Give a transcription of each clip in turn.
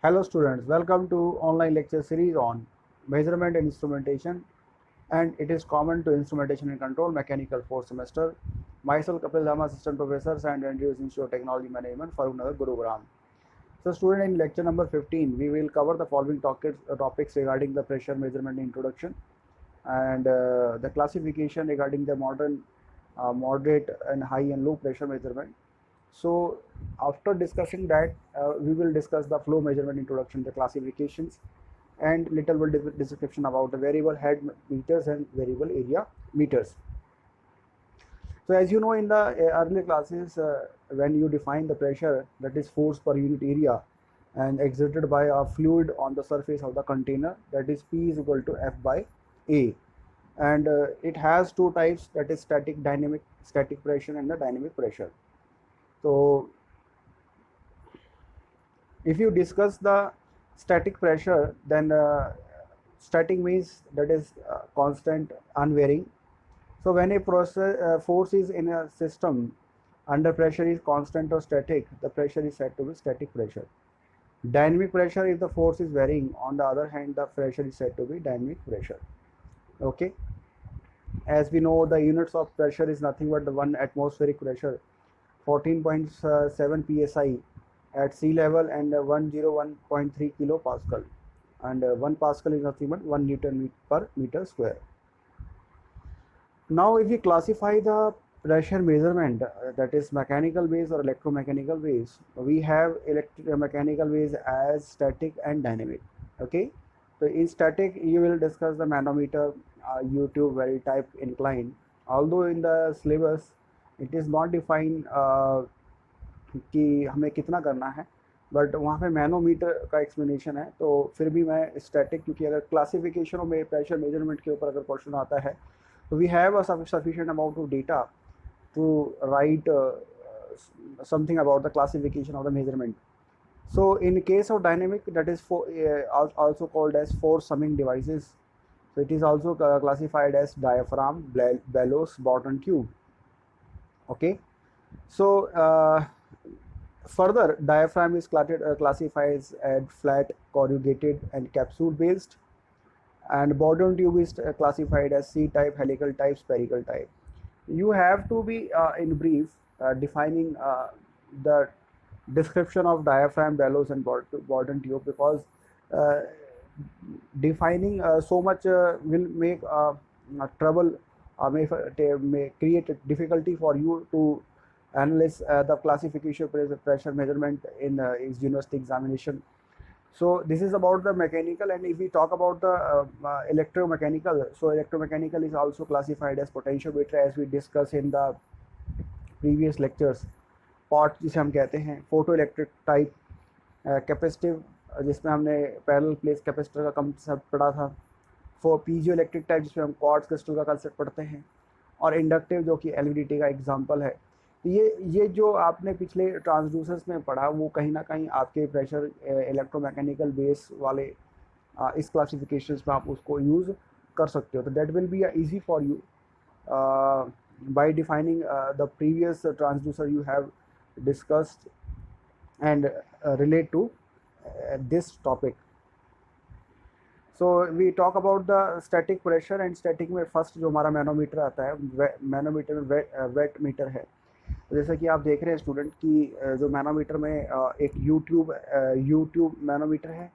Hello students, welcome to online lecture series on measurement and instrumentation, and it is common to instrumentation and control mechanical fourth semester. Myself Kapil Dhamma, assistant professor, St. Andrews Institute of Technology Management, Farooqnagar, Gurugram. So student, in lecture number 15 we will cover the following topics regarding the pressure measurement introduction and the classification regarding the moderate and high and low pressure measurement. So after discussing that, we will discuss the flow measurement introduction, the classifications, and little bit description about the variable head meters and variable area meters. So as you know, in the earlier classes, when you define the pressure, that is force per unit area and exerted by a fluid on the surface of the container, that is P is equal to F by A. And it has two types, that is static pressure and the dynamic pressure. So if you discuss the static pressure, then static means that is constant, unvarying. So when a force is in a system under pressure is constant or static, the pressure is said to be static pressure. Dynamic pressure, if the force is varying, on the other hand, the pressure is said to be dynamic pressure. Okay, as we know, the units of pressure is nothing but the 1 atmospheric pressure, 14.7 psi at sea level, and 101.3 kilopascal, and 1 pascal is nothing but 1 Newton per meter square. Now if we classify the pressure measurement, that is mechanical waves or electromechanical waves, we have electromechanical waves as static and dynamic. Okay, so in static you will discuss the manometer, U-tube, vary type, incline. Although in the syllabus it is not defined कि हमें कितना करना है, but वहाँ पे manometer का explanation है, तो फिर भी मैं स्टैटिक, क्योंकि अगर क्लासिफिकेशन में प्रेशर मेजरमेंट के ऊपर अगर क्वेश्चन आता है तो we have a sufficient amount of data to write something about the classification of the measurement. So in case of dynamic, that is also called as force summing devices. So it is also classified as diaphragm, bellows, bottom tube. Okay, so further, diaphragm is classified as flat, corrugated, and capsule based, and bottom tube is classified as C-type, helical type, spherical type. You have to be in brief defining the description of diaphragm, bellows, and bottom tube, because uh, defining so much will make trouble, may create a difficulty for you to analyze the classification pressure measurement in university examination. So this is about the mechanical, and if we talk about the electromechanical, so electromechanical is also classified as potentiometer, as we discussed in the previous lectures. Pot जिसे हम कहते हैं, photo electric type, capacitive जिसमें हमने parallel place capacitor का concept पढ़ा था, piezo electric type जिसमें हम क्वार्ट्ज क्रिस्टल का कंसेप्ट पढ़ते हैं, और इंडक्टिव जो कि एलवीडीटी का एग्जांपल है. ये जो आपने पिछले ट्रांसड्यूसर्स में पढ़ा, वो कहीं ना कहीं आपके प्रेशर इलेक्ट्रोमैकेनिकल बेस वाले इस क्लासिफिकेशंस में आप उसको यूज़ कर सकते हो. तो that will be easy for you by defining the previous transducer you have discussed and relate to this topic. So we talk about the static pressure, and static में फर्स्ट जो हमारा मैनोमीटर आता है, manometer में wait metre है. जैसा कि आप देख रहे हैं स्टूडेंट कि जो मैनोमीटर में एक यूट्यूब मैनोमीटर है,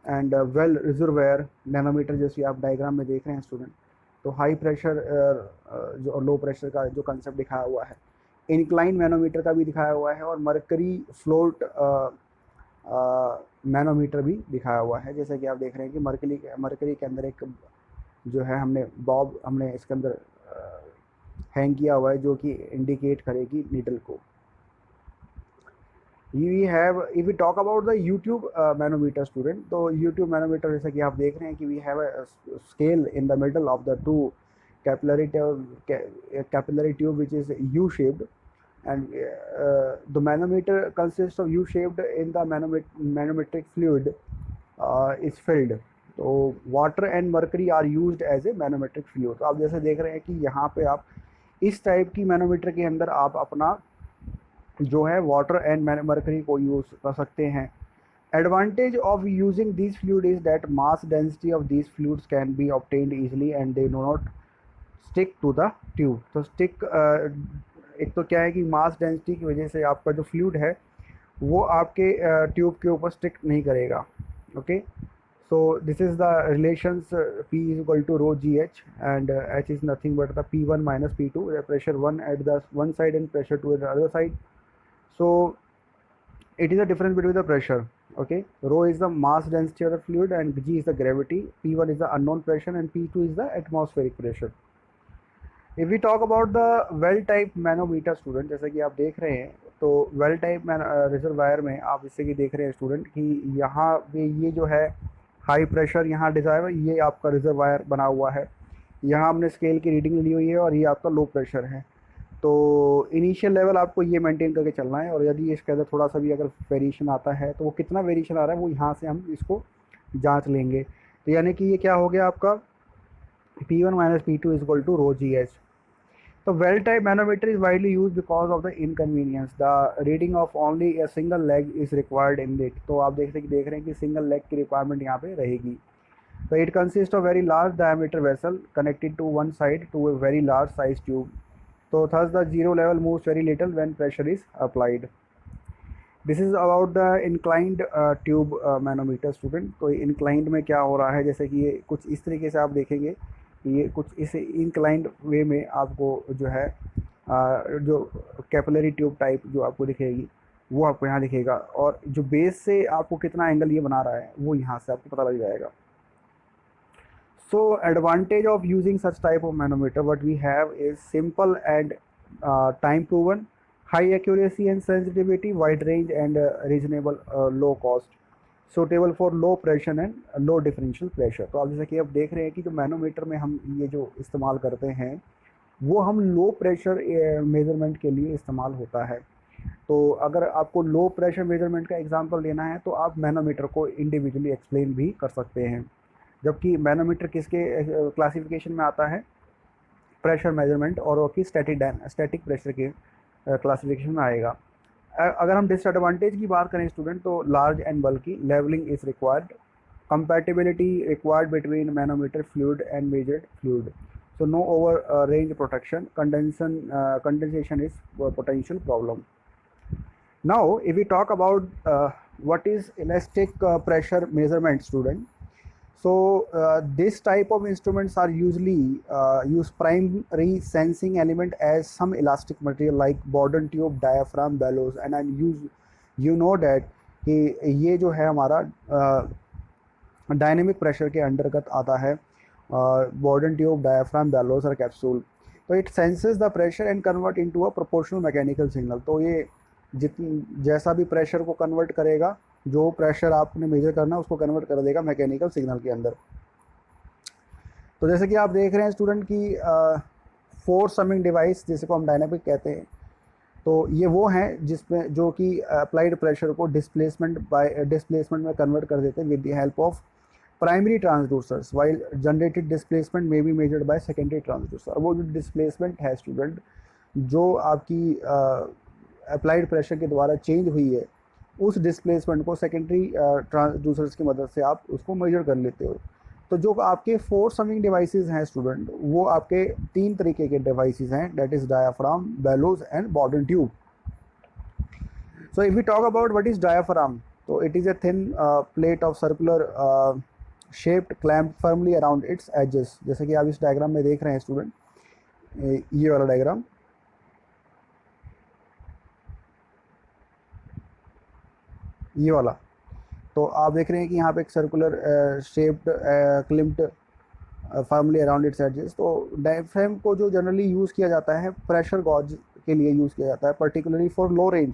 एंड वेल रिजर्वायर मैनोमीटर, जैसे आप डायग्राम में देख रहे हैं स्टूडेंट. तो हाई प्रेशर जो लो प्रेशर का जो कंसेप्ट दिखाया हुआ है, इंक्लाइन मैनोमीटर का भी दिखाया हुआ है, और मरकरी फ्लोट मैनोमीटर भी दिखाया हुआ है. जैसे कि आप देख रहे हैं कि मरकरी के अंदर एक जो है हमने इसके अंदर हैंग किया हुआ है, जो कि इंडिकेट करेगी नीडल को. if we talk about the YouTube manometer student, तो YouTube manometer जैसा कि आप देख रहे हैं कि we have a scale in the middle of the two capillary tube which is U-shaped, and the manometer consists of U-shaped in the manometric fluid is filled. तो water and mercury are used as a manometric fluid. तो आप जैसे देख रहे हैं कि यहाँ पे आप इस टाइप की मैनोमीटर के अंदर आप अपना जो है वाटर एंड मर्करी को यूज़ कर सकते हैं. Advantage of using these fluid is that mass density of these fluids can be obtained easily and they do not stick to the tube. तो stick एक तो क्या है कि मास डेंसिटी की वजह से आपका जो फ्लूइड है वो आपके ट्यूब के ऊपर स्टिक नहीं करेगा. Okay, so this is the relations P is equal to rho GH and H is nothing but the P1 minus P2, the pressure 1 at the one side and pressure 2 at the other side. So it is a difference between the pressure. Okay, rho is the mass density of the fluid and G is the gravity, P1 is the unknown pressure and P2 is the atmospheric pressure. If we talk about the well type manometer student, जैसा कि आप देख रहे हैं तो well type reservoir में आप जैसे कि देख रहे हैं स्टूडेंट कि यहाँ पे ये जो है हाई प्रेशर यहाँ डिज़ायर, ये आपका रिजर्वायर बना हुआ है, यहाँ हमने स्केल की रीडिंग ली हुई है और ये आपका लो प्रेशर है. तो इनिशियल लेवल आपको ये मेंटेन करके चलना है और यदि इसके अंदर थोड़ा सा भी अगर वेरिएशन आता है तो वो कितना वेरिएशन आ रहा है वो यहाँ से हम इसको जांच लेंगे. तो यानी कि ये क्या हो गया आपका P1 minus P2 is equal to rho GH. The well type manometer is widely used because of the inconvenience. The reading of only a single leg is required in it. तो आप देख रहे हैं कि सिंगल लेग की requirement यहाँ पे रहेगी. So it consists of very large diameter vessel connected to one side to a very large size tube. So thus the zero level moves very little when pressure is applied. This is about the inclined tube manometer student. तो inclined में क्या हो रहा है, जैसे कि ये कुछ इस तरीके से आप देखेंगे, ये कुछ इस इंक्लाइंड वे में आपको जो है जो कैपिलरी ट्यूब टाइप जो आपको दिखेगी वो आपको यहाँ दिखेगा और जो बेस से आपको कितना एंगल ये बना रहा है वो यहाँ से आपको पता लग जाएगा. So advantage of using such type of manometer what we have is simple and time proven, high accuracy and sensitivity, wide range and reasonable low cost, suitable for low pressure and low differential pressure. तो आप जैसे कि आप देख रहे हैं कि जो मैनोमीटर में हम ये जो इस्तेमाल करते हैं वो हम लो प्रेशर मेज़रमेंट के लिए इस्तेमाल होता है. तो अगर आपको लो प्रेशर मेज़रमेंट का एग्जांपल लेना है तो आप मैनोमीटर को इंडिविजुअली एक्सप्लेन भी कर सकते हैं. जबकि मैनोमीटर किसके क्लासिफिकेशन में आता है, प्रेशर मेजरमेंट और वो की स्टैटिक प्रेशर के क्लासिफिकेशन में आएगा. अगर हम डिसएडवांटेज की बात करें स्टूडेंट तो large and bulky, levelling is required, compatibility required between manometer fluid and measured fluid, so no over range protection, condensation is potential problem. Now if we talk about what is elastic pressure measurement student. So this type of instruments are usually use primary sensing element as some elastic material like Bourdon tube, diaphragm, bellows, and you know that कि ये जो है हमारा dynamic pressure के अंतर्गत आता है Bourdon tube, diaphragm, bellows और कैप्सूल. तो it senses the pressure and convert into a proportional mechanical signal. तो ये जैसा भी प्रेशर को कन्वर्ट करेगा, जो प्रेशर आपने मेजर करना उसको कन्वर्ट कर देगा मैकेनिकल सिग्नल के अंदर. तो जैसे कि आप देख रहे हैं स्टूडेंट की फोर्स समिंग डिवाइस जिसे को हम डायनामिक कहते हैं, तो ये वो हैं जिसमें जो कि अप्लाइड प्रेशर को डिस्प्लेसमेंट में कन्वर्ट कर देते हैं with the help of primary transducers, while generated displacement may be measured by secondary transducer. वो जो डिस्प्लेसमेंट है स्टूडेंट जो आपकी अप्लाइड प्रेशर के द्वारा चेंज हुई है, उस डिस्प्लेसमेंट को सेकेंडरी ट्रांसड्यूसर्स की मदद से आप उसको मेजर कर लेते हो. तो जो आपके फोर्स समिंग डिवाइसेस हैं स्टूडेंट वो आपके 3 तरीके के डिवाइसेस हैं, that is diaphragm, bellows and Bourdon tube. So if we talk about what is diaphragm, तो it is a thin plate of circular shaped clamp firmly around its edges. जैसे कि आप इस डायग्राम में देख रहे हैं स्टूडेंट, ये वाला डायग्राम, ये वाला, तो आप देख रहे हैं कि यहाँ पे एक circular shaped clamped firmly around its edges. तो डायफ्राम को जो जनरली यूज़ किया जाता है प्रेशर गॉज के लिए यूज़ किया जाता है, पर्टिकुलरली फॉर लो रेंज.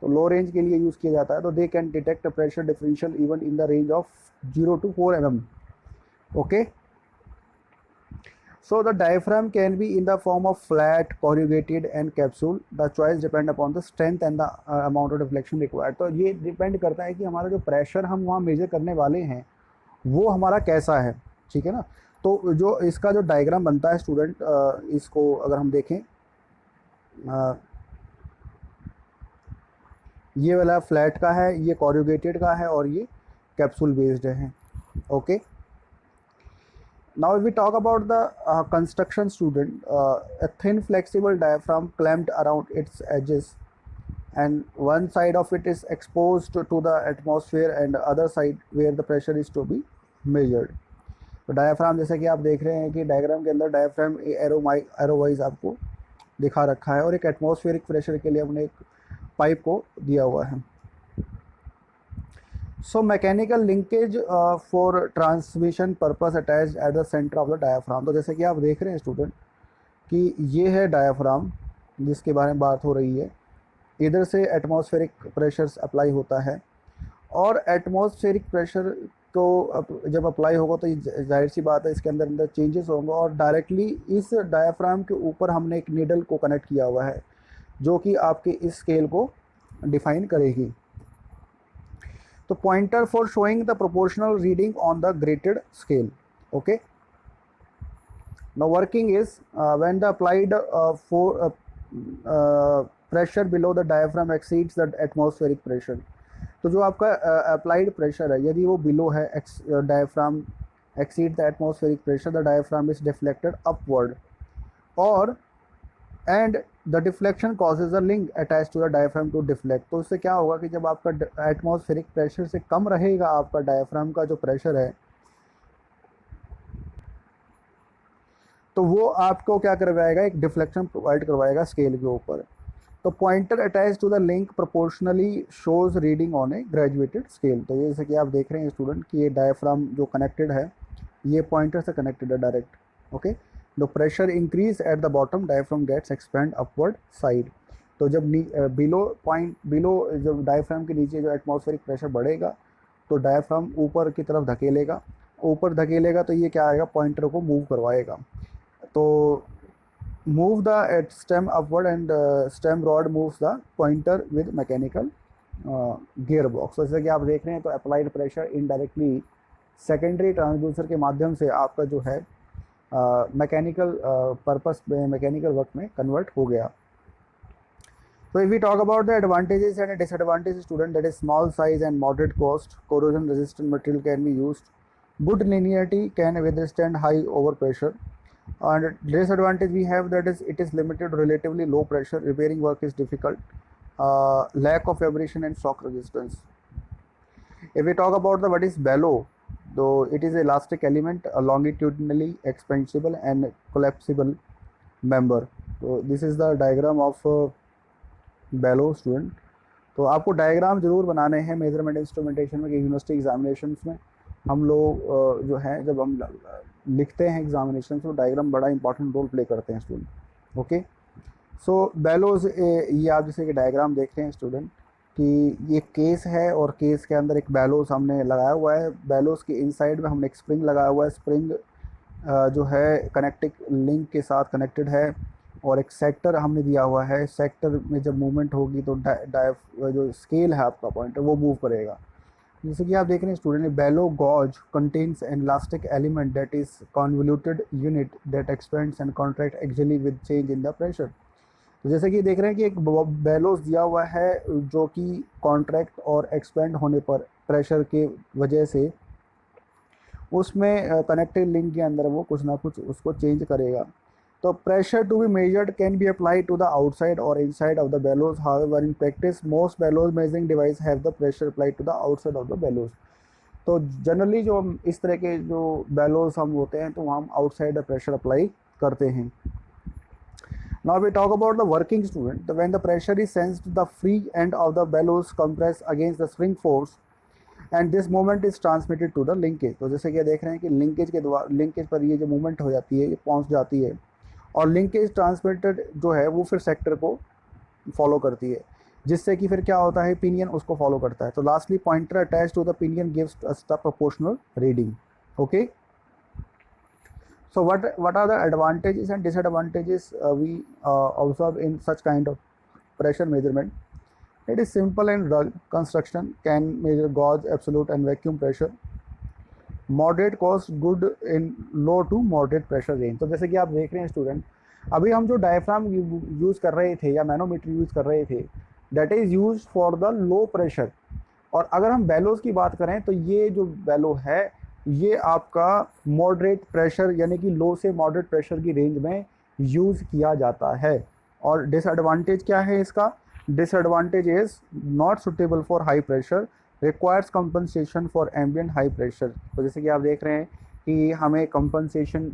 तो लो रेंज के लिए यूज़ किया जाता है. तो they can detect pressure differential even in the range of 0 to 4 mm. Okay, so the diaphragm can be in the form of flat, corrugated and capsule. The choice depend upon the strength and the amount of deflection required. तो ये depend करता है कि हमारा जो pressure हम वहाँ major करने वाले हैं वो हमारा कैसा है, ठीक है ना. तो जो इसका जो डायग्राम बनता है स्टूडेंट, इसको अगर हम देखें, ये वाला फ्लैट का है, ये कॉरुगेटेड का है और ये कैप्सूल बेस्ड है। Okay, now if we talk about the construction student, a thin flexible diaphragm clamped around its edges, and one side of it is exposed to the atmosphere and the other side where the pressure is to be measured. तो diaphragm जैसे कि आप देख रहे हैं कि diagram के अंदर डायाफ्राम एरो वाइज आपको दिखा रखा है और एक एटमॉस्फेरिक प्रेशर के लिए हमने एक पाइप को दिया हुआ है। So mechanical linkage for transmission purpose attached at the centre of the diaphragm. तो जैसे कि आप देख रहे हैं स्टूडेंट कि ये है डायाफ्राम जिसके बारे में बात हो रही है। इधर से एटमॉस्फेरिक प्रेशर अप्लाई होता है और एटमॉस्फेरिक प्रेशर को जब अप्लाई होगा तो जाहिर सी बात है इसके अंदर चेंजेस होंगे और डायरेक्टली इस डायाफ्राम के ऊपर हमने एक नीडल को कनेक्ट किया हुआ है जो कि आपके इस स्केल को डिफाइन करेगी। तो pointer for showing the proportional reading on the graded scale. Okay, now working is when the applied for pressure below the diaphragm exceeds the atmospheric pressure. तो जो आपका अप्लाइड प्रेशर है यदि वो बिलो है diaphragm exceed the atmospheric pressure, the diaphragm is deflected upward और and the deflection causes a link attach to the diaphragm to deflect. तो इससे क्या होगा कि जब आपका एटमॉस्फेरिक प्रेशर से कम रहेगा आपका डायफ्राम का जो प्रेशर है तो वो आपको क्या करवाएगा, एक डिफ्लेक्शन प्रोवाइड करवाएगा स्केल के ऊपर। तो pointer attach to the link proportionally shows reading on a graduated scale. तो ये जैसे कि आप देख रहे हैं स्टूडेंट कि ये डायफ्राम जो कनेक्टेड है ये पॉइंटर से कनेक्टेड है direct. Okay, the pressure increase at the bottom diaphragm gets expand upward side. तो जब बिलो जब डायफ्राम के नीचे जो एटमॉस्फेरिक प्रेशर बढ़ेगा तो डायफ्राम ऊपर की तरफ धकेलेगा, ऊपर धकेलेगा तो ये क्या आएगा, पॉइंटर को मूव करवाएगा। तो move the stem upward and stem rod moves the pointer with mechanical gearbox। जैसे कि आप देख रहे हैं तो applied pressure indirectly secondary transducer के माध्यम से आपका जो है मैकेनिकल पर्पस में, मैकेनिकल वर्क में कन्वर्ट हो गया। So if we talk about the advantages and disadvantages student, that is small size and moderate cost, corrosion resistant material can be used, good linearity can withstand high overpressure, and disadvantage we have that is it is limited to relatively low pressure, repairing work is difficult, lack of vibration and shock resistance. If we talk about the what is bellow, though it is elastic element, a longitudinally expansible and collapsible member. So this is the diagram of bellow student। तो आपको diagram ज़रूर बनाने हैं measurement instrumentation में कि university examinations में हम लोग जो है जब हम लिखते हैं एग्जामिनेशन तो डायग्राम बड़ा इंपॉर्टेंट रोल प्ले करते हैं स्टूडेंट। ओके, सो बेलोज ये आप जैसे कि डायग्राम देख रहे हैं स्टूडेंट कि ये केस है और केस के अंदर एक बेलोज हमने लगाया हुआ है। बेलोज के इनसाइड में हमने एक स्प्रिंग लगाया हुआ है। स्प्रिंग जो है कनेक्टिंग लिंक के साथ कनेक्टेड है और एक सेक्टर हमने दिया हुआ है। सेक्टर में जब मूवमेंट होगी तो जो स्केल है आपका पॉइंटर वो मूव करेगा। जैसे कि आप देख रहे हैं student, bellows gauge contains an elastic element that is convoluted unit that expands and contract actually with change in the pressure. तो जैसे कि देख रहे हैं कि एक बेलोस दिया हुआ है जो कि कॉन्ट्रैक्ट और एक्सपेंड होने पर प्रेशर के वजह से उसमें कनेक्टिव लिंक के अंदर वो कुछ ना कुछ उसको चेंज करेगा। तो pressure to be measured can be applied to the outside or inside of the bellows. However, in practice, most bellows measuring device have the pressure applied to the outside of the bellows. तो generally जो इस तरह के जो bellows हम होते हैं तो हम outside the pressure apply करते हैं। Now we talk about the working student. When the pressure is sensed, the free end of the bellows compress against the spring force, and this movement is transmitted to the linkage। तो जैसे कि देख रहे हैं कि linkage के द्वारा linkage पर ये जो मूवमेंट हो जाती है ये पहुंच जाती है और लिंकेज ट्रांसमिटेड जो है वो फिर सेक्टर को फॉलो करती है जिससे कि फिर क्या होता है पिनियन उसको फॉलो करता है। तो lastly pointer attach to the pinion gives us the proportional reading. Okay, so what are the advantages and disadvantages we observe in such kind of pressure measurement. It is simple and rug construction can measure gauge absolute and vacuum pressure. Moderate cost good in low to moderate pressure range. तो जैसे कि आप देख रहे हैं student अभी हम जो डायफ्राम यूज़ कर रहे थे या मैनोमीटर यूज़ कर रहे थे that is use for the low pressure. और अगर हम बेलोज की बात करें तो ये जो बेलो है ये आपका मॉडरेट प्रेशर यानी कि लो से मॉडरेट प्रेशर की रेंज में यूज़ किया जाता है। और डिसएडवांटेज क्या है इसका? Disadvantage is not suitable for high pressure, requires compensation for ambient high pressure. तो जैसे कि आप देख रहे हैं कि हमें कंपनसेशन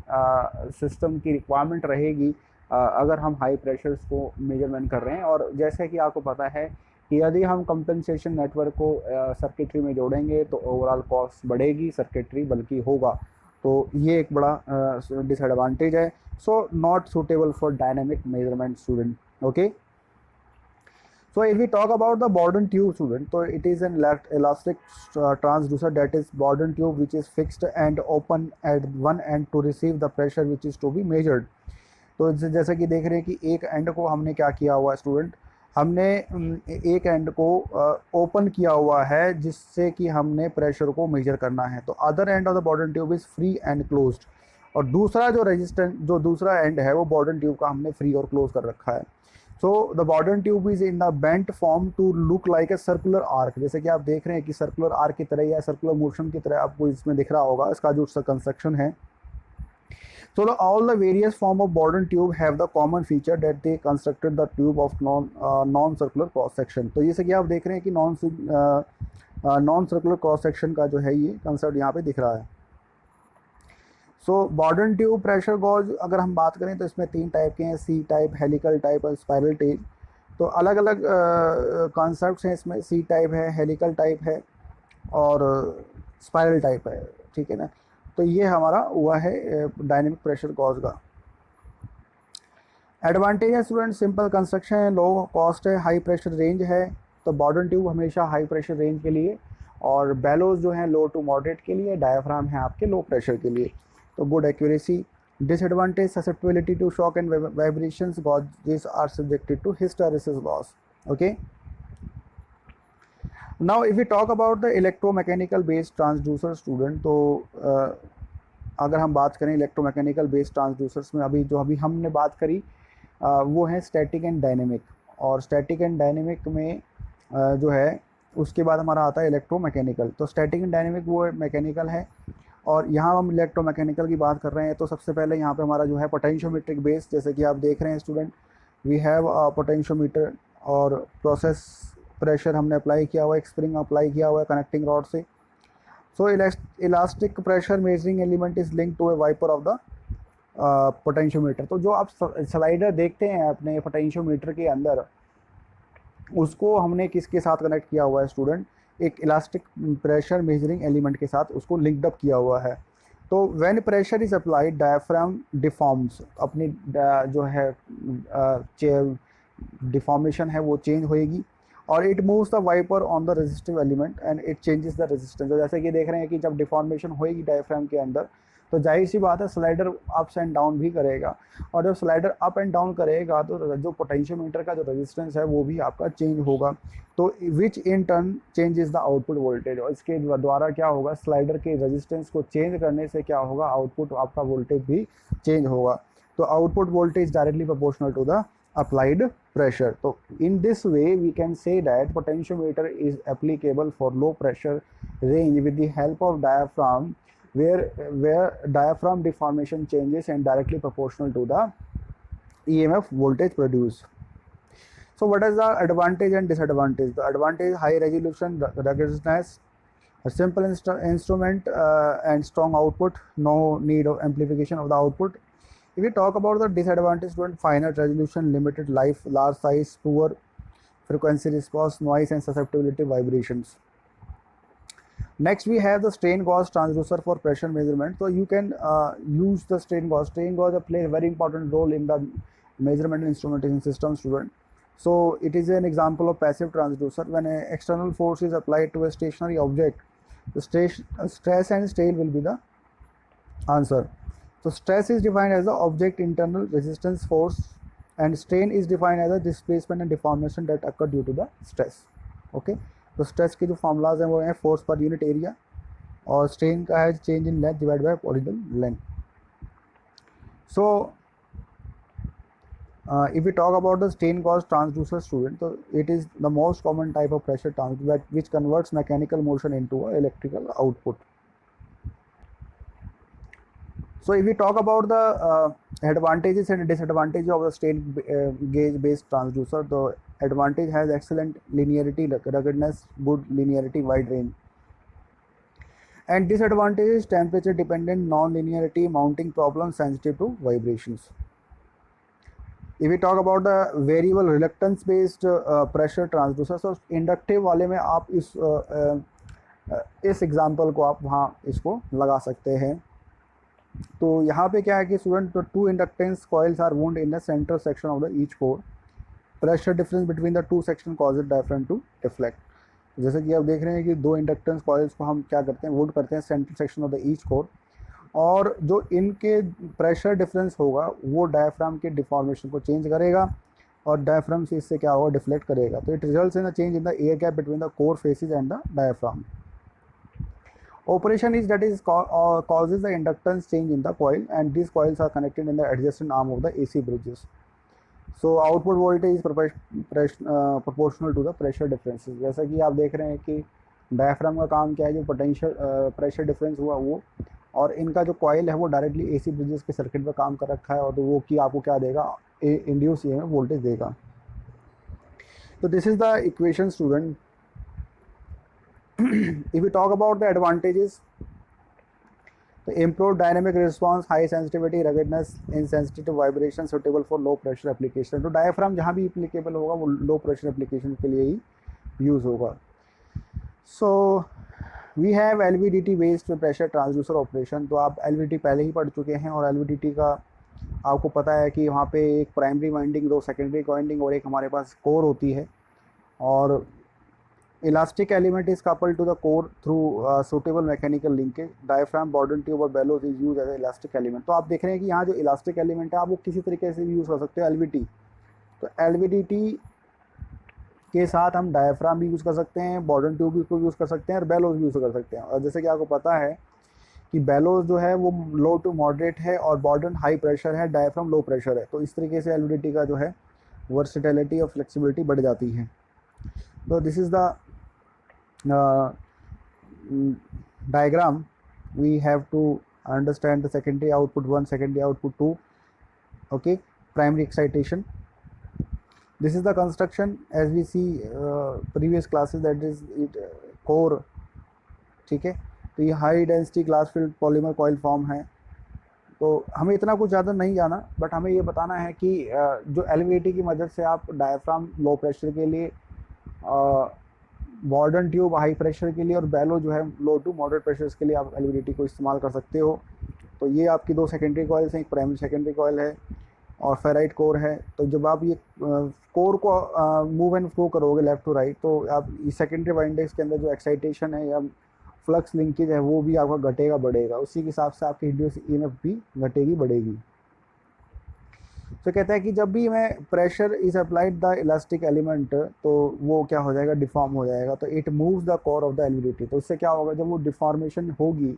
सिस्टम की रिक्वायरमेंट रहेगी अगर हम हाई प्रेशर्स को मेजरमेंट कर रहे हैं। और जैसे कि आपको पता है कि यदि हम कंपनसेशन नेटवर्क को सर्किटरी में जोड़ेंगे तो ओवरऑल कॉस्ट बढ़ेगी, सर्किटरी बल्कि होगा। तो ये एक बड़ा डिसएडवांटेज है। So not suitable for dynamic measurement student. Okay, so if we talk about the Bourdon tube student, so it is an elastic transducer, that is Bourdon tube, which is fixed and open at one end to receive the pressure which is to be measured। तो जैसा कि देख रहे हैं कि एक and को हमने क्या किया हुआ है स्टूडेंट, हमने एक एंड को ओपन किया हुआ है जिससे कि हमने प्रेशर को मेजर करना है। तो other end of the Bourdon tube is free and closed, और दूसरा जो रेजिस्टेंट जो दूसरा एंड है वो Bourdon ट्यूब का हमने फ्री और क्लोज कर रखा है। So the Bourdon tube is in the bent form to look like a circular arc. जैसे कि आप देख रहे हैं कि सर्कुलर आर्क की तरह या सर्कुलर मोशन की तरह आपको इसमें दिख रहा होगा इसका जो कंस्ट्रक्शन है। So all the various form of Bourdon tube have the common feature that they constructed the tube of non-circular cross section। तो जैसे कि आप देख रहे हैं कि नॉन सर्कुलर क्रॉस सेक्शन का जो है ये कंसेप्ट यहाँ पे दिख रहा है। सो Bourdon ट्यूब प्रेशर गॉज अगर हम बात करें तो इसमें 3 टाइप के हैं, सी टाइप, हेलिकल टाइप और स्पाइरल टाइप। तो अलग अलग कॉन्सेप्ट्स हैं इसमें, सी टाइप है, हेलिकल टाइप है और स्पाइरल टाइप है, ठीक है ना। तो ये हमारा हुआ है डायनेमिक प्रेशर गॉज का। एडवांटेज है स्टूडेंट, सिंपल कंस्ट्रक्शन है, लो कॉस्ट है, हाई प्रेशर रेंज है। तो Bourdon ट्यूब हमेशा हाई प्रेशर रेंज के लिए, और बेलोज जो हैं लो टू मॉडरेट के लिए, डायफ्राम है आपके लो प्रेशर के लिए। तो good accuracy. Disadvantage susceptibility to shock and vibrations, gauges are subjected to hysteresis loss. Okay, now if you talk about the electromechanical based transducer student, तो अगर हम बात करें इलेक्ट्रोमैकेनिकल बेस्ड ट्रांसड्यूसर्स में अभी हमने बात करी वो है स्टैटिक एंड डायनेमिक। और स्टैटिक एंड डायनेमिक में जो है उसके बाद हमारा आता है इलेक्ट्रोमैकेनिकल। तो स्टैटिक एंड डायनेमिक वो मैकेनिकल है, और यहाँ हम इलेक्ट्रोमैकेनिकल की बात कर रहे हैं। तो सबसे पहले यहाँ पे हमारा जो है पोटेंशियोमीट्रिक बेस, जैसे कि आप देख रहे हैं स्टूडेंट, वी हैव पोटेंशियोमीटर और प्रोसेस प्रेशर हमने अप्लाई किया हुआ है, एक स्प्रिंग अप्लाई किया हुआ है कनेक्टिंग रॉड से। So elastic pressure measuring element is link to a wiper of the potentiometer. तो जो आप स्लाइडर देखते हैं अपने पोटेंशियोमीटर के अंदर, उसको हमने किसके साथ कनेक्ट किया हुआ है स्टूडेंट? एक इलास्टिक प्रेशर मेजरिंग एलिमेंट के साथ उसको लिंक्ड अप किया हुआ है। तो when pressure is applied diaphragm deforms, अपनी जो है डिफॉर्मेशन है वो चेंज होएगी, और it moves the wiper on the resistive element and it changes the resistance. तो जैसे कि देख रहे हैं कि जब डिफॉर्मेशन होएगी डायफ्राम के अंदर, तो जाहिर सी बात है स्लाइडर अप्स एंड डाउन भी करेगा, और जब स्लाइडर अप एंड डाउन करेगा तो जो पोटेंशियोमीटर का जो रेजिस्टेंस है वो भी आपका चेंज होगा। तो which in turn changes the output voltage, और इसके द्वारा क्या होगा, स्लाइडर के रेजिस्टेंस को चेंज करने से क्या होगा, आउटपुट आपका वोल्टेज भी चेंज होगा। तो output voltage directly proportional to the applied pressure। So in this way we can say that potentiometer is applicable for low pressure range with the help of diaphragm, where diaphragm deformation changes and directly proportional to the EMF voltage produced। So what is the advantage and disadvantage? The advantage, high resolution ruggedness, a simple instrument and strong output, no need of amplification of the output। If we talk about the disadvantage, finite resolution, limited life, large size, poor frequency response, noise and susceptibility vibrations। Next we have the strain gauge transducer for pressure measurement। So you can use the strain gauge. Strain gauge play a very important role in the measurement and instrumentation system, student। So it is an example of passive transducer. When an external force is applied to a stationary object, the stress and strain will be the answer। So stress is defined as the object internal resistance force, and strain is defined as the displacement and deformation that occur due to the stress। Okay, तो stress के जो formulas हैं वो हैं force per unit area, और strain का है change in length divided by original length। So If we talk about the strain gauge transducer student, so it is the most common type of pressure transducer which converts mechanical motion into a electrical output. So if we talk about the advantages and disadvantages of the strain gauge based transducer, the advantage has excellent linearity, ruggedness, good linearity, wide range. And disadvantage is temperature dependent, non-linearity, mounting problems, sensitive to vibrations. If we talk about the variable reluctance based pressure transducer, so inductive वाले में आप इस example को आप वहाँ इसको लगा सकते हैं. तो यहाँ पे क्या है कि student, two inductance coils are wound in the central section of the each core. Pressure difference between the two section causes diaphragm to deflect. जैसे कि आप देख रहे हैं कि दो इंडक्टेंस कॉइल्स को हम क्या करते हैं, वुंड करते हैं central section of the each core, और जो इनके प्रेशर डिफरेंस होगा वो डायफ्राम के डिफॉर्मेशन को चेंज करेगा और डायफ्राम से इससे क्या होगा, डिफ्लेक्ट करेगा. तो it results in a change in the air gap between the core faces and the diaphragm. Operation is that is causes the inductance change in the coil, and these coils are connected in the adjacent arm of the AC bridges. So output voltage is proportional to the pressure differences. जैसा कि आप देख रहे हैं कि diaphragm का काम क्या है, जो पोटेंशियल प्रेशर डिफरेंस हुआ वो, और इनका जो कॉइल है वो डायरेक्टली एसी ब्रिजेस के सर्किट पर काम कर रखा है, और तो वो कि आपको क्या देगा, इंड्यूस ईएमएफ वोल्टेज देगा. तो this is the equation student. If we talk about the advantages, the improved dynamic response, high sensitivity, ruggedness, insensitive to vibration, suitable for low pressure application. तो डायफ्राम जहाँ भी एप्लीकेबल होगा वो low pressure application के लिए ही use होगा. So we have LVDT based pressure transducer operation. तो आप LVDT पहले ही पढ़ चुके हैं, और LVDT का आपको पता है कि वहाँ पे एक प्राइमरी वाइंडिंग, दो सेकेंडरी वाइंडिंग और एक हमारे पास कोर होती है, और elastic element is coupled to the core through suitable mechanical linkage. Diaphragm, Bourdon tube और bellows is used as an elastic element. तो आप देख रहे हैं कि यहाँ जो elastic element है आप वो किसी तरीके से भी यूज़ कर सकते हो. LVT, तो LVDT के साथ हम डायफ्राम भी यूज़ कर सकते हैं, बॉर्डन ट्यूब भी यूज़ कर सकते हैं, और बेलोज भी यूज़ कर सकते हैं. और जैसे कि आपको पता है कि बेलोज जो है वो लो टू मॉडरेट है और बॉर्डन हाई प्रेशर है, डायफ्राम लो प्रेशर है. तो इस तरीके से LVDT का जो है वर्सिटैलिटी और फ्लेक्सिबिलिटी बढ़ जाती है. तो this is the diagram. We have to understand the secondary output 1, secondary output 2. Okay, primary excitation. This is the construction as we see previous classes, that is it core. ठीक है, तो ये high density glass field polymer coil form है. तो हमें इतना कुछ ज़्यादा नहीं जाना, बट हमें ये बताना है कि जो LVDT की मदद से आप डायफ्राम लो प्रेशर के लिए, बॉर्डन ट्यूब हाई प्रेशर के लिए, और बेलो जो है लो टू मॉडरेट प्रेशर्स के लिए आप LVDT को इस्तेमाल कर सकते हो. तो ये आपकी दो सेकेंडरी कॉइल्स हैं, एक प्राइमरी सेकेंडरी कॉइल है और फेराइट कोर है. तो जब आप ये कोर को मूव एंड फ्लो करोगे लेफ़्ट टू राइट, तो आप इस सेकेंडरी वाइंडिंग्स के अंदर जो एक्साइटेशन है या फ्लक्स लिंकेज है वो भी आपका घटेगा बढ़ेगा. उसी के हिसाब से आपकी इंड्यूस EMF भी घटेगी बढ़ेगी. तो कहता है कि जब भी मैं pressure is applied the elastic element, तो वो क्या हो जाएगा, डिफॉर्म हो जाएगा. तो it moves the core of the LVDT. तो इससे क्या होगा, जब वो डिफॉर्मेशन होगी,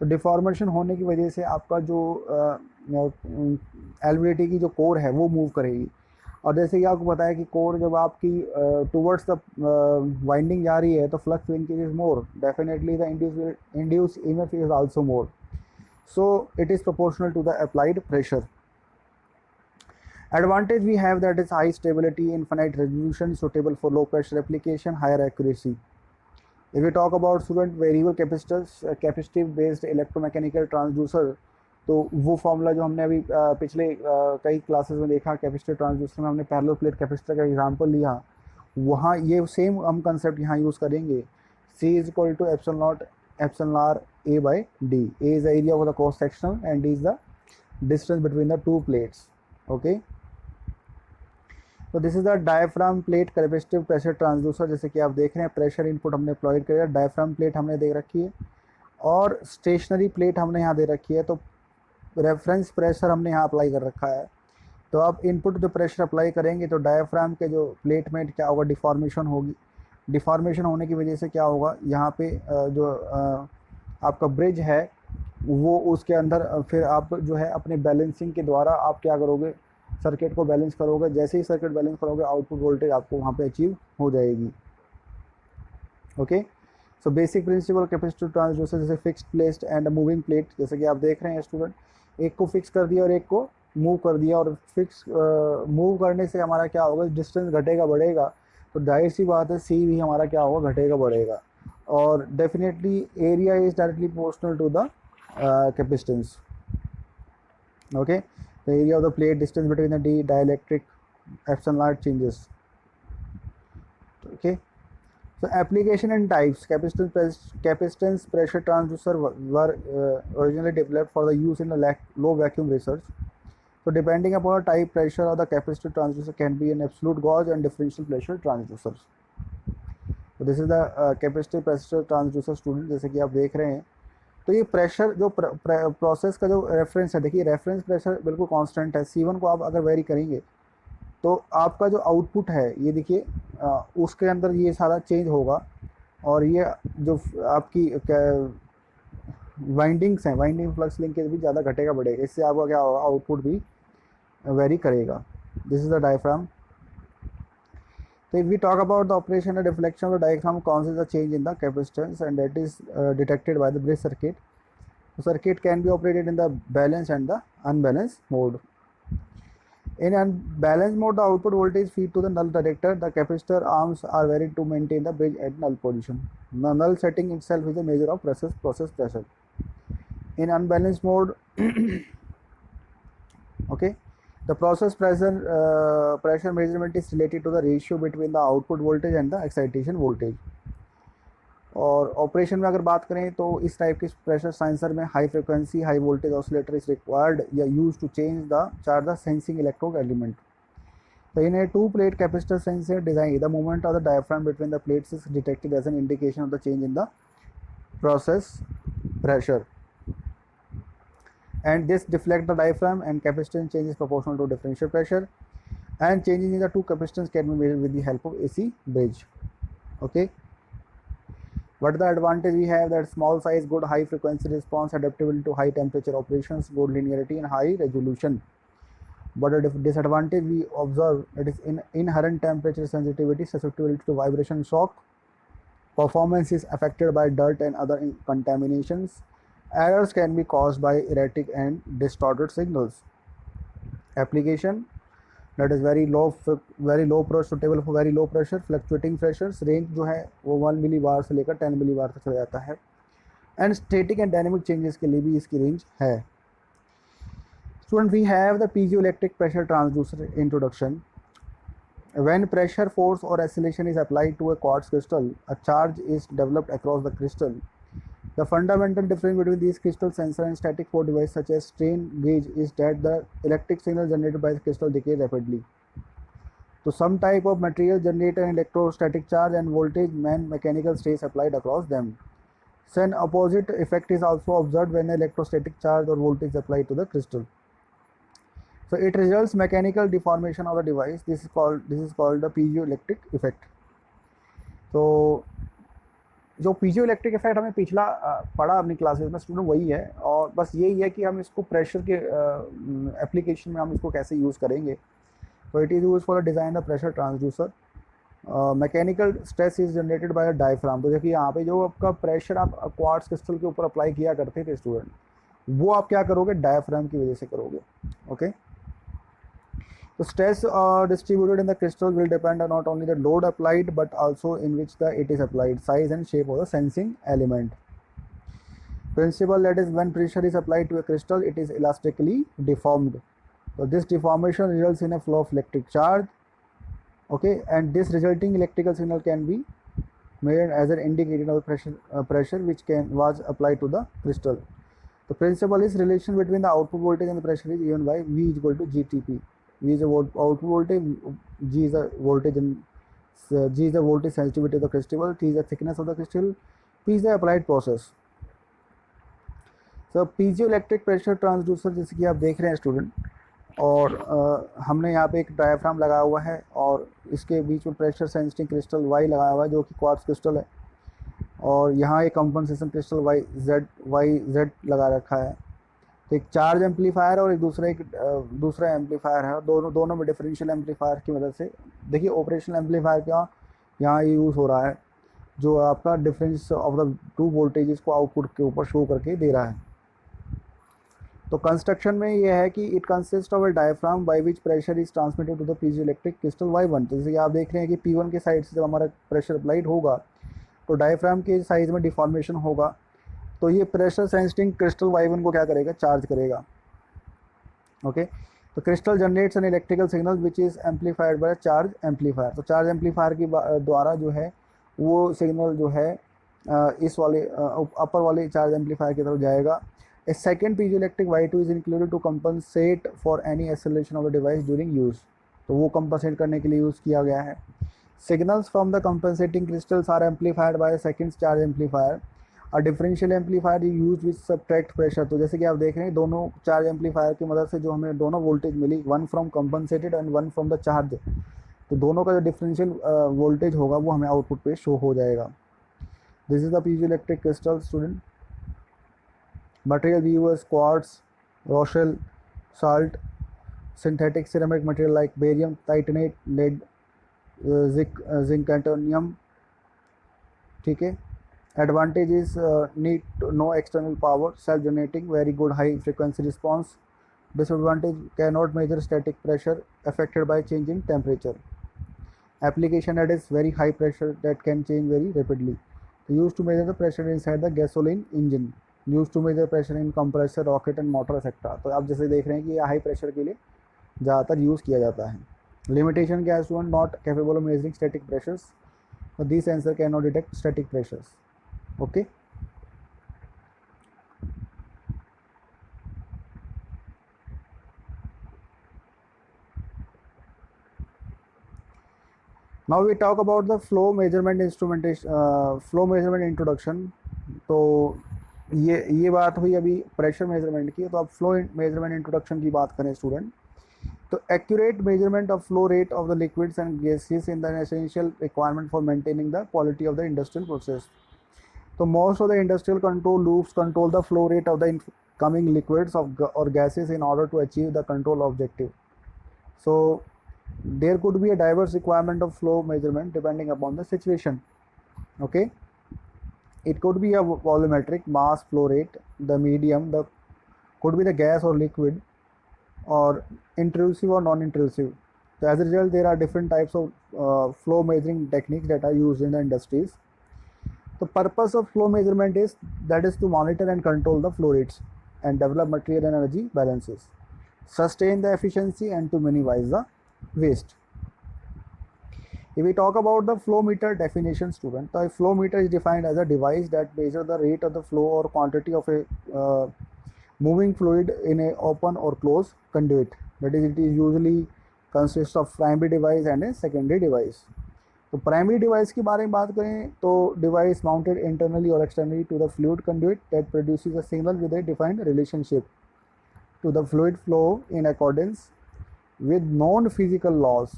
तो डिफॉर्मेशन होने की वजह से आपका जो LVDT की जो कोर है वो मूव करेगी. और जैसे कि आपको पता है कि कोर जब आपकी टुवर्ड्स द वाइंडिंग जा रही है तो flux linkage is more, definitely the induce EMF is also more. So it is proportional to the applied pressure. Advantage we have, that is high stability, infinite resolution, suitable for low pressure application, higher accuracy. If we talk about student variable capacitors, capacitive based electromechanical transducer, तो वो formula जो हमने अभी पिछले कई classes में देखा, capacitor transducer में हमने पैरेलल प्लेट कैपेसिटर का एग्जांपल लिया, वहाँ ये सेम हम कंसेप्ट यहाँ यूज़ करेंगे. C is equal to epsilon naught epsilon r A by D. A is the area of the cross section and D is the distance between the two plates. Okay. तो this is the diaphragm plate capacitive pressure transducer. जैसे कि आप देख रहे हैं pressure input हमने applied किया, diaphragm plate हमने दे रखी है और स्टेशनरी प्लेट हमने यहाँ दे रखी है. तो रेफरेंस प्रेशर हमने यहाँ अप्लाई कर रखा है. तो आप इनपुट जो प्रेशर अप्लाई करेंगे तो डायफ्राम के जो प्लेट में क्या होगा, डिफॉर्मेशन होगी. डिफॉर्मेशन होने की वजह से क्या होगा, यहाँ पे जो आपका ब्रिज है वो उसके अंदर फिर आप जो है अपने बैलेंसिंग के द्वारा आप क्या करोगे, सर्किट को बैलेंस करोगे, जैसे ही सर्किट बैलेंस करोगे आउटपुट वोल्टेज आपको वहाँ पे अचीव हो जाएगी। Okay, so basic principle capacitor transducer, जैसे fixed placed and moving plate, जैसे कि आप देख रहे हैं स्टूडेंट, एक को फिक्स कर दिया और एक को मूव कर दिया, और फिक्स मूव करने से हमारा क्या होगा, डिस्टेंस घटेगा बढ़ेगा, तो जाहिर सी बात है सी भी हमारा क्या होगा, घटेगा बढ़ेगा। और definitely area is directly proportional to the capacitance. Okay, the area of the plate, distance between the D dielectric epsilon not changes. Okay, so application and types, capacitance pressure transducer were originally developed for the use in the low vacuum research. So depending upon the type, pressure of the capacitor transducer can be an absolute gauge and differential pressure transducers. So this is the capacitor pressure transducer student, जैसे कि आप देख रहे हैं। तो ये pressure जो process का जो रेफरेंस है, देखिए रेफरेंस प्रेशर बिल्कुल कांस्टेंट है, C1 को आप अगर वेरी करेंगे तो आपका जो आउटपुट है ये देखिए उसके अंदर ये सारा चेंज होगा, और ये जो आपकी वाइंडिंग्स हैं, वाइंडिंग फ्लक्स लिंकेज भी ज़्यादा घटेगा बढ़ेगा, इससे आपका क्या होगा, आउटपुट भी वेरी करेगा। This is the diaphragm. तो if we talk about the operation and reflection of the diaphragm causes the change in the capacitance and that is detected by the bridge circuit. Circuit can be operated in the balance and the unbalance mode. In unbalanced mode, the output voltage feed to the null detector. The capacitor arms are varied to maintain the bridge at null position. The null setting itself is a measure of process pressure. In unbalanced mode, okay, the process pressure measurement is related to the ratio between the output voltage and the excitation voltage. और operation में अगर बात करें तो इस type के pressure sensor में high frequency high voltage oscillator is required या use to change the charge the sensing electrode element. So in a two-plate capacitor sensor design, the movement of the diaphragm between the plates is detected as an indication of the change in the process pressure, and this deflect the diaphragm, and capacitance change is proportional to differential pressure, and changes in the two capacitance can be measured with the help of AC bridge. Okay. What the advantage we have, that small size, good high frequency response, adaptability to high temperature operations, good linearity and high resolution. But the disadvantage we observe, that is inherent temperature sensitivity, susceptibility to vibration shock, performance is affected by dirt and other contaminations, errors can be caused by erratic and distorted signals. Application, that is very low pressure, suitable for very low pressure, fluctuating pressures, range जो है वो 1 millibar से लेकर 10 millibar तक चला जाता है, and static and dynamic changes के लिए भी इसकी रेंज है। Student, we have the piezoelectric pressure transducer introduction. When pressure, force or acceleration is applied to a quartz crystal, a charge is developed across the crystal. The fundamental difference between these crystal sensor and static force devices such as strain gauge is that the electric signal generated by the crystal decay rapidly. So some type of material generate an electrostatic charge and voltage and mechanical stress applied across them. So an opposite effect is also observed when electrostatic charge or voltage is applied to the crystal. So it results mechanical deformation of the device. This is called the piezoelectric effect. तो जो piezo electric effect हमें पिछला पढ़ा अपनी classes में student वही है, और बस यही है कि हम इसको प्रेशर के एप्लीकेशन में हम इसको कैसे यूज़ करेंगे। तो it is use for design the pressure transducer. Mechanical stress is generated by diaphragm. तो देखिए यहाँ पे जो आपका प्रेशर आप क्वार्ट्ज क्रिस्टल के ऊपर अप्लाई किया करते थे स्टूडेंट, वो आप क्या करोगे, डायफ्राम की वजह से करोगे। Okay, the stress distributed in the crystal will depend on not only the load applied but also in which it is applied, size and shape of the sensing element. Principle, that is when pressure is applied to a crystal, it is elastically deformed. So this deformation results in a flow of electric charge. Okay, and this resulting electrical signal can be made as an indicator of pressure which was applied to the crystal. The principle is relation between the output voltage and the pressure is given by V is equal to GTP. V is the output voltage, G is the voltage, and G is the voltage sensitivity of the crystal, T is the thickness of the crystal, P is the applied process. So piezoelectric pressure transducer जैसे कि आप देख रहे हैं student, और हमने यहाँ पे एक डायफ्राम लगाया हुआ है और इसके बीच में प्रेशर सेंसिटिव क्रिस्टल Y लगाया हुआ है जो कि क्वार्ट्ज क्रिस्टल है, और यहाँ एक कंपनसेशन क्रिस्टल वाई जेड लगा रखा है। तो एक चार्ज एम्पलीफायर और दूसरा एम्पलीफायर है, दोनों दोनों में डिफरेंशियल एम्पलीफायर की मदद से, देखिए ऑपरेशनल एम्पलीफायर क्या यहाँ यूज़ हो रहा है, जो आपका difference of the two voltages को आउटपुट के ऊपर शो करके दे रहा है। तो कंस्ट्रक्शन में ये है कि it consist of a diaphragm by which pressure is transmitted to the piezo electric crystal Y1। तो जैसे कि आप देख रहे हैं कि P1 के साइड से जब हमारा प्रेशर अप्लाइड होगा तो डायफ्राम के साइज में डिफॉर्मेशन होगा, तो ये प्रेशर सेंसिटिंग क्रिस्टल Y1 को क्या करेगा, चार्ज करेगा। ओके, तो crystal generates an electrical signal which is amplified by charge amplifier. तो चार्ज एम्पलीफायर के द्वारा जो है वो सिग्नल जो है इस वाले अपर वाले चार्ज एम्पलीफायर की तरफ जाएगा। A second piezoelectric Y2 is included to compensate for any acceleration of the device during use. तो वो कंपनसेट करने के लिए यूज़ किया गया है। Signals from the compensating crystals are amplified by second charge amplifier. और differential amplifier use with subtract pressure. तो जैसे कि आप देख रहे हैं दोनों चार्ज एम्पलीफायर की मदद से जो हमें दोनों वोल्टेज मिली, one from compensated and one from the charge, तो दोनों का जो डिफरेंशियल वोल्टेज होगा वो हमें आउटपुट पे शो हो जाएगा। This is the piezoelectric crystal student. Material we use quartz, Rochelle, salt, synthetic ceramic material like barium, titanate, lead, zinc, ठीक है। Advantage is need no external power, self-generating, very good high frequency response. Disadvantage, cannot measure static pressure affected by changing temperature. Application that is very high pressure that can change very rapidly. Used to measure the pressure inside the gasoline engine. Used to measure pressure in compressor, rocket and motor etc. तो आप जैसे देख रहे हैं कि ये high pressure के लिए ज़्यादातर यूज़ किया जाता है। Limitation क्या है student, not capable of measuring static pressures, this sensor can not detect static pressures. Okay, now we talk about the flow measurement instrumentation, flow measurement introduction। तो ये बात हुई अभी प्रेशर मेजरमेंट की, तो अब फ्लो मेजरमेंट इंट्रोडक्शन की बात करें स्टूडेंट। तो accurate measurement of flow rate of the liquids and gases in the essential requirement for maintaining the quality of the industrial process. So most of the industrial control loops control the flow rate of the incoming liquids or gases in order to achieve the control objective. So there could be a diverse requirement of flow measurement depending upon the situation. Okay, it could be a volumetric mass flow rate, the medium, the could be the gas or liquid, or intrusive or non-intrusive. So as a result, there are different types of flow measuring techniques that are used in the industries. The purpose of flow measurement is to monitor and control the flow rates and develop material and energy balances, sustain the efficiency and to minimize the waste. If we talk about the flow meter definition student, the flow meter is defined as a device that measures the rate of the flow or quantity of a moving fluid in a open or closed conduit. That is, it is usually consists of primary device and a secondary device. तो primary device के बारे में बात करें तो device mounted internally और externally to the fluid conduit that produces a signal with a defined relationship to the fluid flow in accordance with known physical laws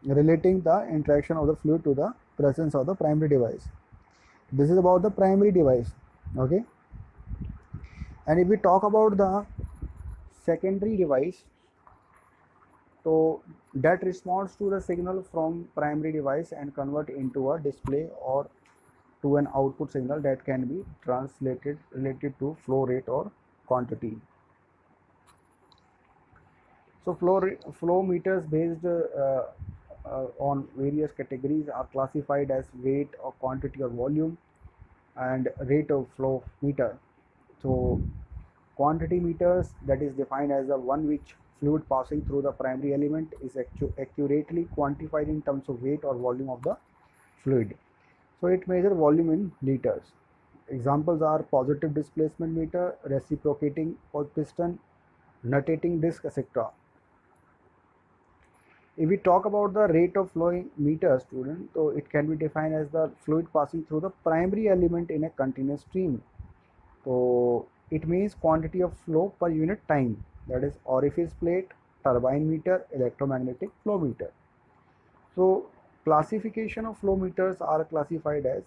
relating the interaction of the fluid to the presence of the primary device. This is about the primary device. Okay, and if we talk about the secondary device, so that responds to the signal from primary device and convert into a display or to an output signal that can be translated related to flow rate or quantity. So flow meters based on various categories are classified as weight or quantity or volume and rate of flow meter. So quantity meters, that is defined as the one which fluid passing through the primary element is accurately quantified in terms of weight or volume of the fluid. So it measures volume in liters. Examples are positive displacement meter, reciprocating piston, nuttating disc, etc. If we talk about the rate of flowing meter student, so it can be defined as the fluid passing through the primary element in a continuous stream. So it means quantity of flow per unit time, that is orifice plate, turbine meter, electromagnetic flow meter. So classification of flow meters are classified as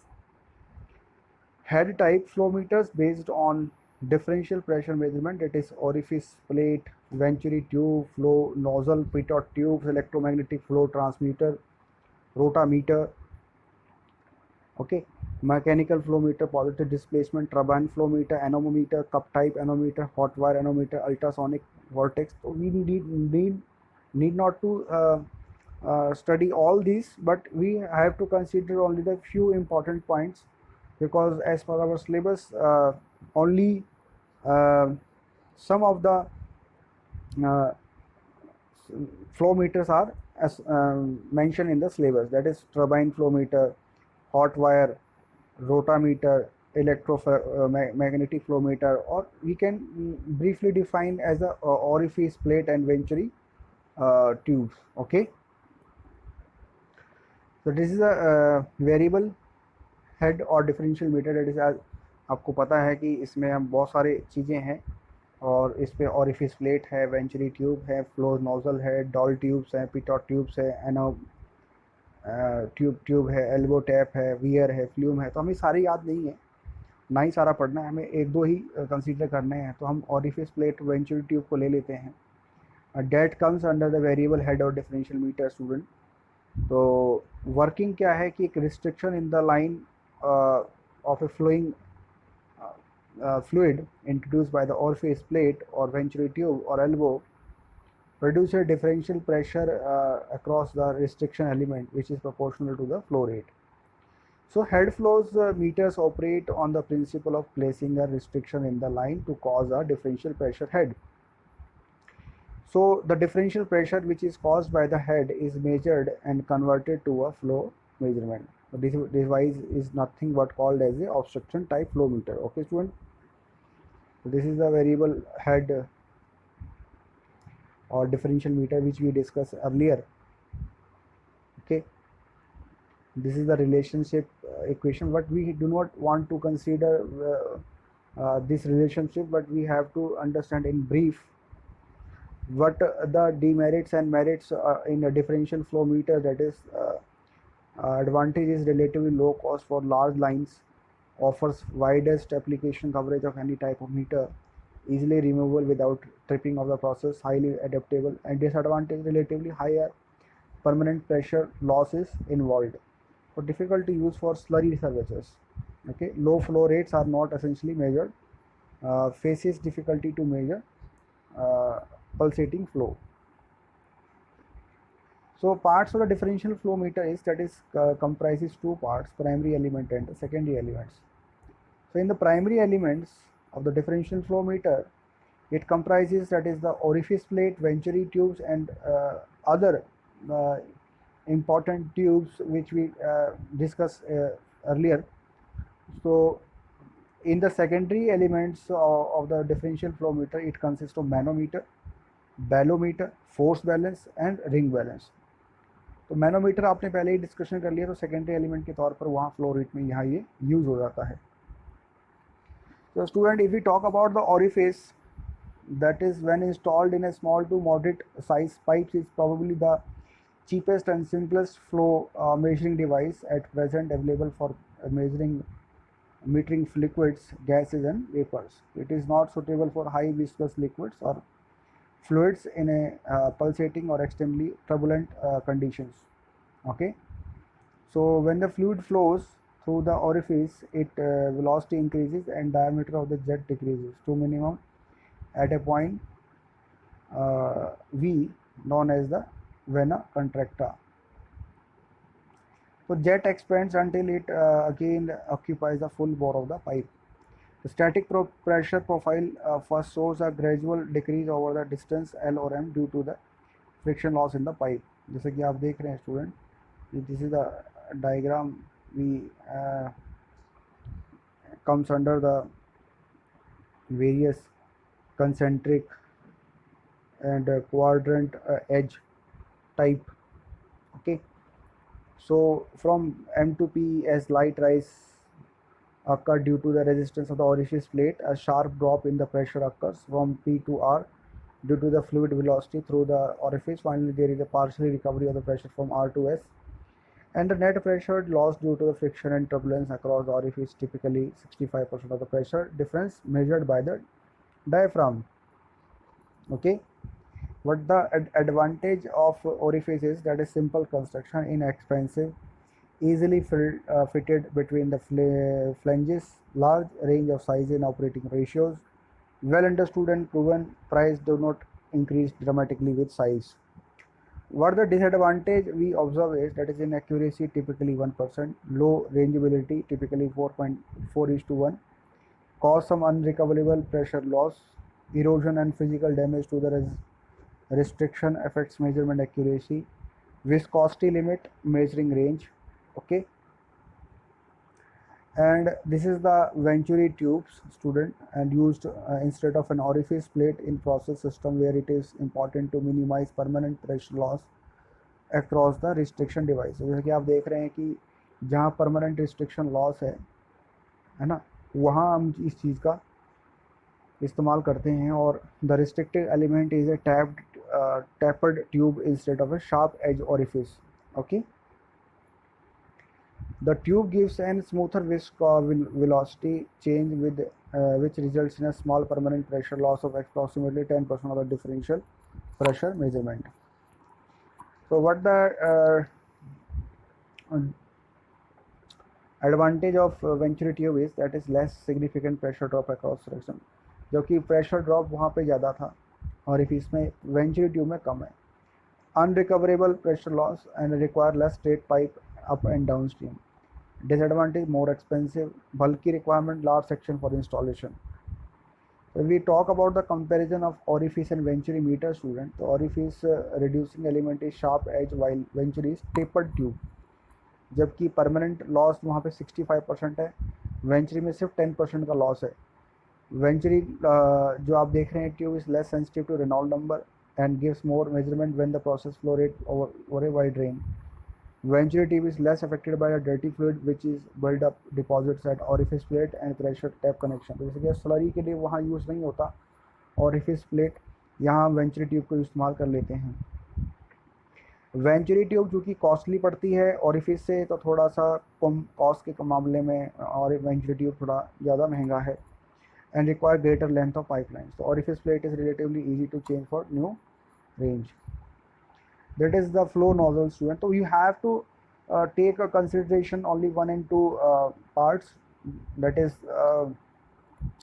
head type flow meters based on differential pressure measurement, that is orifice, plate, venturi, tube, flow, nozzle, pitot tubes, electromagnetic flow transmitter, rotameter, okay, mechanical flow meter, positive displacement, turbine flow meter, anemometer, cup type anemometer, hot wire anemometer, ultrasonic vortex. So we need not to study all these, but we have to consider only the few important points, because as per our syllabus, only uh, some of the uh, flow meters are as mentioned in the syllabus, that is turbine flow meter, hot wire, rotameter, magnetic flow meter, or we can briefly define as a orifice, plate and venturi tubes. Okay, so this is a variable head और differential metre, date is, आपको पता है कि इसमें हम बहुत सारी चीज़ें हैं, और इस पर ऑरिफिस प्लेट है, वेंचुरी ट्यूब है, फ्लो नोजल है, डॉल ट्यूब्स हैं, पिटॉट ट्यूब्स है, एनो ट्यूब है, एल्बो टैप है, वियर है, फ्लूम है। तो हमें सारी याद नहीं है, ना ही सारा पढ़ना है, हमें एक दो ही कंसीडर करने हैं। तो हम ऑरिफिस प्लेट, वेंचुरी ट्यूब को ले लेते हैं। That comes under the variable head और डिफरेंशियल मीटर स्टूडेंट। तो वर्किंग क्या है कि एक restriction in the line of a flowing fluid introduced by the orifice, plate or venturi tube or elbow produce a differential pressure across the restriction element, which is proportional to the flow rate. So head flows meters operate on the principle of placing a restriction in the line to cause a differential pressure head. So the differential pressure which is caused by the head is measured and converted to a flow measurement. So this device is nothing but called as a obstruction type flow meter. Okay student, so this is the variable head or differential meter which we discussed earlier. Okay, this is the relationship equation, but we do not want to consider this relationship, but we have to understand in brief what the demerits and merits in a differential flow meter. That is, advantage is relatively low cost for large lines, offers widest application coverage of any type of meter, easily removable without tripping of the process, highly adaptable, and disadvantage relatively higher permanent pressure losses involved, for difficult to use for slurry services. Okay, low flow rates are not essentially measured, faces difficulty to measure pulsating flow. So parts of the differential flow meter is, that is comprises two parts, primary element and the secondary elements. So in the primary elements of the differential flow meter, it comprises, that is the orifice plate, venturi tubes and other important tubes which we discussed earlier. So in the secondary elements of the differential flow meter, it consists of manometer, bolometer, force balance and ring balance. तो manometer आपने पहले ही discussion कर लिया, तो secondary element के तौर पर वहाँ फ्लो रेट में यहाँ ये यूज हो जाता है। तो student, if we talk about the orifice, that is when installed in a small to moderate size pipes, is probably the cheapest and simplest flow measuring device at present available for metering liquids, gases and vapors. It is not suitable for high viscous liquids or fluids in a pulsating or extremely turbulent conditions. Okay, so when the fluid flows through the orifice, its velocity increases and diameter of the jet decreases to minimum at a point V, known as the vena contracta. So jet expands until it again occupies the full bore of the pipe. The static pressure profile first shows a gradual decrease over the distance L or M due to the friction loss in the pipe. जैसे कि आप देख रहे हैं student, this is the diagram we comes under the various concentric and quadrant edge type. Okay, so from M to P, as light rise occur due to the resistance of the orifice plate, a sharp drop in the pressure occurs from P to R due to the fluid velocity through the orifice. Finally, there is a partial recovery of the pressure from R to S. And the net pressure loss due to the friction and turbulence across the orifice, typically 65% of the pressure difference measured by the diaphragm. Okay, what the advantage of orifice is that is simple construction, inexpensive, easily fitted between the flanges, large range of size and operating ratios, well understood and proven, price do not increase dramatically with size. What the disadvantage we observe is that is inaccuracy, typically 1%, low rangeability, typically 4.4 is to 1, cause some unrecoverable pressure loss, erosion and physical damage to the restriction affects measurement accuracy, viscosity limit measuring range. Okay, and this is the Venturi tubes, student, and used instead of an orifice plate in process system where it is important to minimize permanent pressure loss across the restriction device. जैसे कि आप देख रहे हैं कि जहाँ permanent restriction loss है ना, वहाँ हम इस चीज़ का इस्तेमाल करते हैं. और the restricted element is a tapered tube instead of a sharp edge orifice. Okay, the tube gives a smoother velocity change with which results in a small permanent pressure loss of approximately 10% of the differential pressure measurement. So what the advantage of Venturi tube is that is less significant pressure drop across section. जबकि pressure drop वहाँ पे ज़्यादा था और if इसमें venturi tube में कम है. Unrecoverable pressure loss and require less straight pipe up and down stream. Disadvantage, more expensive, bulky requirement, large section for installation. When we talk about the comparison of orifice and Venturi meter, student, the orifice reducing element is sharp edge while Venturi is tapered tube. जबकि permanent loss वहाँ पे 65% है, venturi में सिर्फ 10% का loss है. Venturi जो आप देख रहे हैं tube is less sensitive to Reynold number and gives more measurement when the process flow rate over a wide range. Venturi tube is less affected by the dirty fluid which is build up deposits at orifice plate and pressure tap connection. तो जैसे कि slurry के लिए वहाँ use नहीं होता orifice plate, यहाँ venturi tube को इस्तेमाल कर लेते हैं. वेंचुरी ट्यूब चूँकि कॉस्टली पड़ती है orifice से, तो थोड़ा सा कम कॉस्ट के मामले में और वेंचुरी ट्यूब थोड़ा ज़्यादा महंगा है and require greater length of pipelines. So orifice plate is relatively easy to change for new range. That is the flow nozzle, student. So you have to take a consideration only one and two parts, that is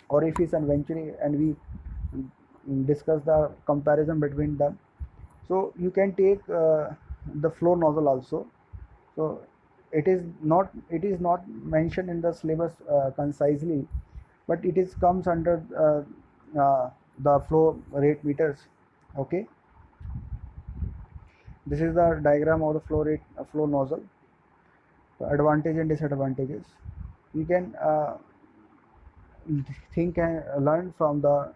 orifice and Venturi, and we discuss the comparison between them. So you can take the flow nozzle also. So it is not mentioned in the syllabus concisely, but it is comes under the flow rate meters. Okay, this is the diagram of the flow nozzle. The advantage and disadvantages. You can think and learn from the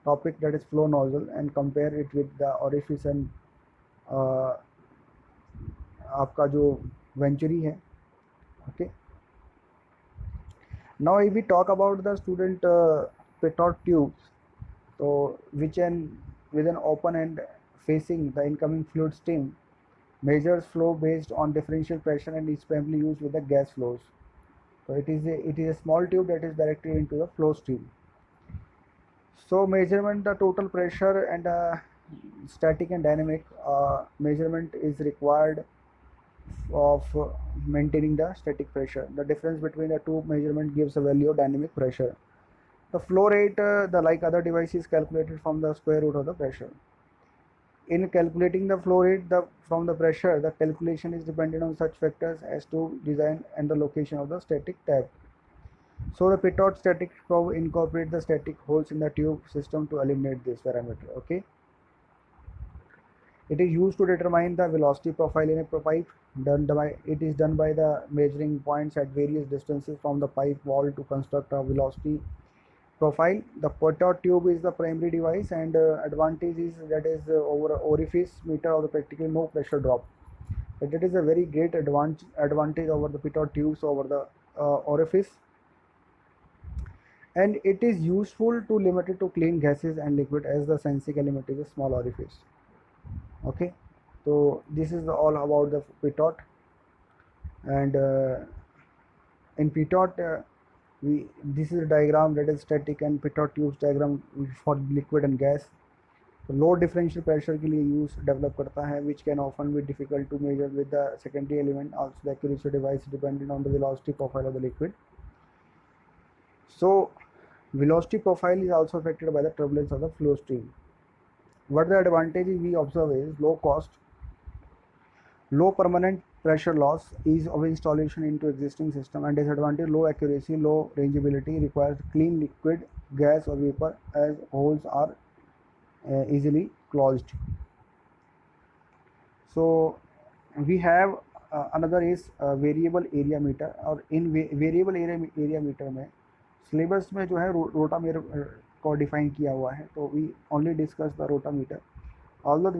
topic that is flow nozzle and compare it with the orifice and आपका जो Venturi है. Okay. Now if we talk about the student pitot tubes, so which with an open end facing the incoming fluid stream, measures flow based on differential pressure and is primarily used with the gas flows. So it is a small tube that is directly into the flow stream. So measurement the total pressure and static and dynamic measurement is required of maintaining the static pressure. The difference between the two measurement gives a value of dynamic pressure. The flow rate, like other devices, calculated from the square root of the pressure. In calculating the flow rate from the pressure, the calculation is dependent on such factors as to design and the location of the static tap. So the pitot static probe incorporate the static holes in the tube system to eliminate this parameter. Okay. It is used to determine the velocity profile in a pipe. It is done by the measuring points at various distances from the pipe wall to construct a velocity profile. The pitot tube is the primary device, and advantage is that is over orifice meter or the practically no pressure drop. But it is a very great advantage over the pitot tubes over the orifice, and it is useful to limit it to clean gases and liquid as the sensing element is a small orifice. Okay, so this is all about the pitot. And in pitot, this is a diagram that is static and pitot tubes diagram for liquid and gas. तो लो differential pressure के लिए use develop करता है, which can often be difficult to measure with the secondary element, also the accuracy device dependent on the velocity profile of the liquid. So velocity profile is also affected by the turbulence of the flow stream. What the advantages we observe is low cost, low permanent pressure loss, ease of installation into existing system, and disadvantage low accuracy, low rangeability, requires clean liquid, gas or vapor as holes are easily closed. So we have another is variable area meter. और in variable area meter में syllabus में जो है rotameter को define किया हुआ है, तो we only discuss the rotameter. Although the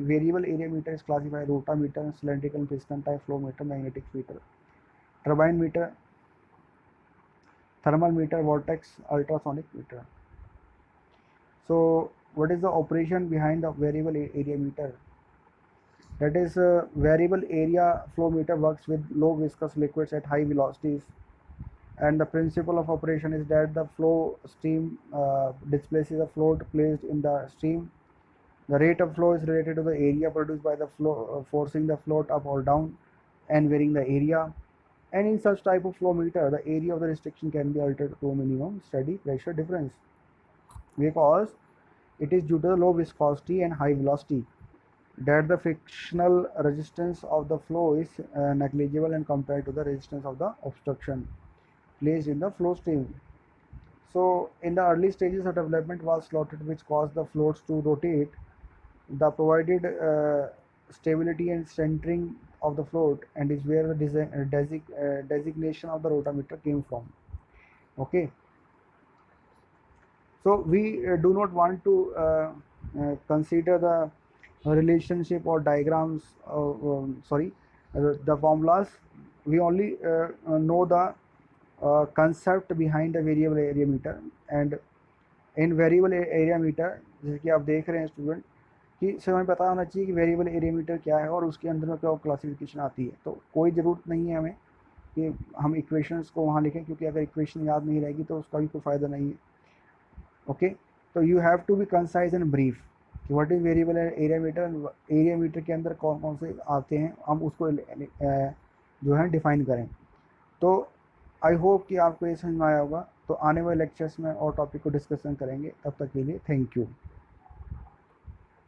variable area meter is classified rotameter, cylindrical piston type flow meter, magnetic meter, turbine meter, thermal meter, vortex, ultrasonic meter. So what is the operation behind the variable area meter? That is, variable area flow meter works with low viscous liquids at high velocities, and the principle of operation is that the flow stream displaces a float placed in the stream. The rate of flow is related to the area produced by the flow, forcing the float up or down and varying the area. And in such type of flow meter, the area of the restriction can be altered to a minimum steady pressure difference, because it is due to the low viscosity and high velocity that the frictional resistance of the flow is negligible and compared to the resistance of the obstruction placed in the flow stream. So in the early stages of development was slotted, which caused the floats to rotate. The provided stability and centering of the float, and is where the designation of the rotameter came from. Okay, so we do not want to consider the relationship or diagrams, the formulas. We only know the concept behind the variable area meter. And in variable area meter, जैसे कि आप देख रहे हैं student, कि से हमें पता होना चाहिए कि वेरिएबल एरिया मीटर क्या है और उसके अंदर में क्या क्लासिफिकेशन आती है. तो कोई ज़रूरत नहीं है हमें कि हम इक्वेशंस को वहाँ लिखें, क्योंकि अगर इक्वेशन याद नहीं रहेगी तो उसका भी कोई फ़ायदा नहीं है. ओके, तो you have to be concise and brief कि what is variable area meter. Area meter के अंदर कौन कौन से आते हैं, हम उसको जो है डिफ़ाइन करें. तो आई होप कि आपको ये समझ में आया होगा. तो आने वाले लेक्चर्स में और टॉपिक को डिस्कशन करेंगे. तब तक के लिए थैंक यू.